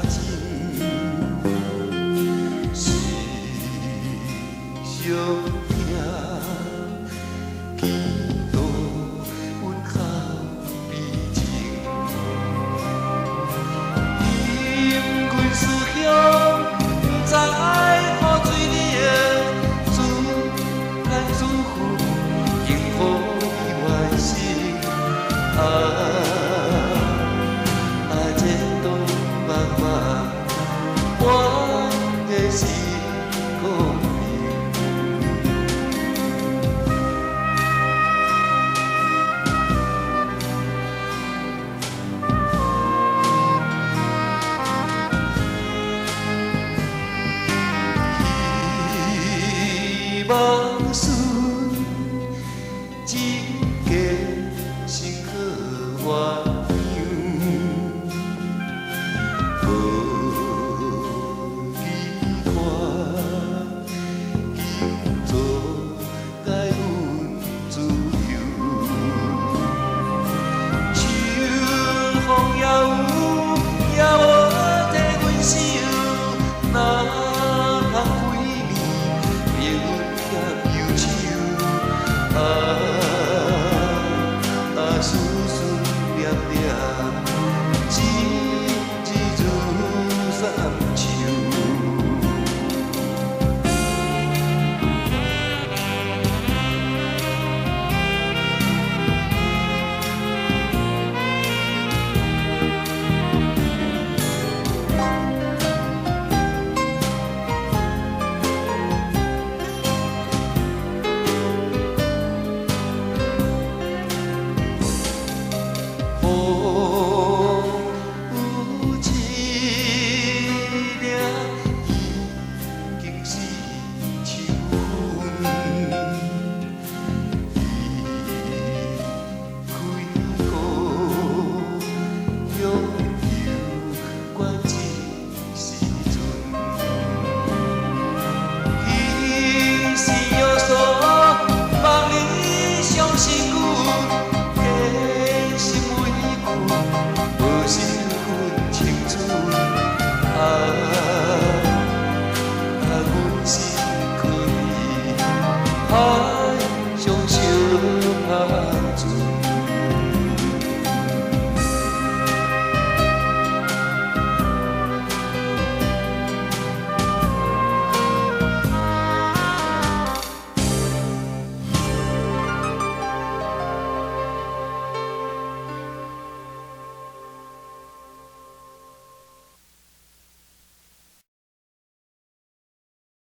情，是相拼，几度阮靠悲情，因阮思乡，不知爱雨水冷，自甘自负，幸福已完成。啊，这段茫茫，我的心苦命。希望顺一家成好鸳鸯，无期盼，今早该阮自由。秋风也有，也无替阮想，哪通归暝，别阮欠忧愁。思思念念，一日如三秋。阮心可以爱相信。